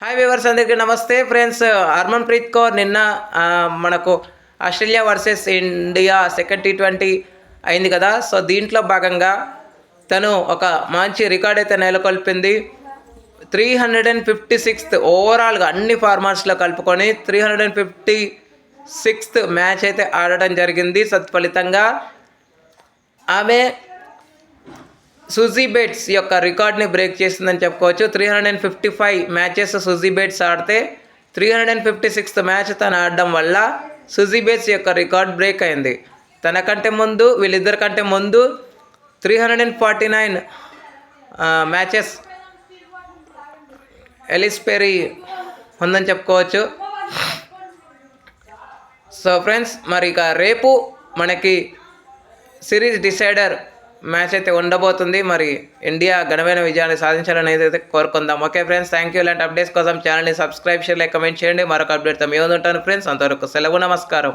Hi viewers, అందరికీ నమస్తే friends. Harman Preet Kaur నిన్న మనకు Australia versus India second T20 అయింది కదా. సో దీంట్లో భాగంగా తను ఒక మంచి రికార్డ్ అయితే నెలకొల్పింది. 356th ఓవరాల్గా అన్ని ఫార్మాట్స్లో కలుపుకొని 356th మ్యాచ్ అయితే ఆడటం జరిగింది. సత్ఫలితంగా ఆమె సూజీ బేట్స్ యొక్క రికార్డ్ని బ్రేక్ చేసిందని చెప్పుకోవచ్చు. 355 మ్యాచెస్ సూజీ బేట్స్ ఆడితే 356th మ్యాచ్ తను ఆడడం వల్ల సూజీ బేట్స్ యొక్క రికార్డ్ బ్రేక్ అయింది. తనకంటే ముందు, వీళ్ళిద్దరికంటే ముందు 349 మ్యాచెస్ ఎలిస్ పెరీ ఉందని చెప్పుకోవచ్చు. సో ఫ్రెండ్స్, మరి ఇక రేపు మనకి సిరీస్ డిసైడర్ మ్యాచ్ అయితే ఉండబోతుంది. మరి ఇండియా ఘనమైన విజయాన్ని సాధించాలని అయితే కోరుకుందాం. Okay friends, thank you. ఇలాంటి అప్డేట్స్ కోసం ఛానల్ని సబ్స్క్రైబ్ చేయాలి, కమెంట్ చేయండి. మరొక అప్డేట్తో మీ ముందు ఉంటాను ఫ్రెండ్స్. అంతవరకు సెలవు, నమస్కారం.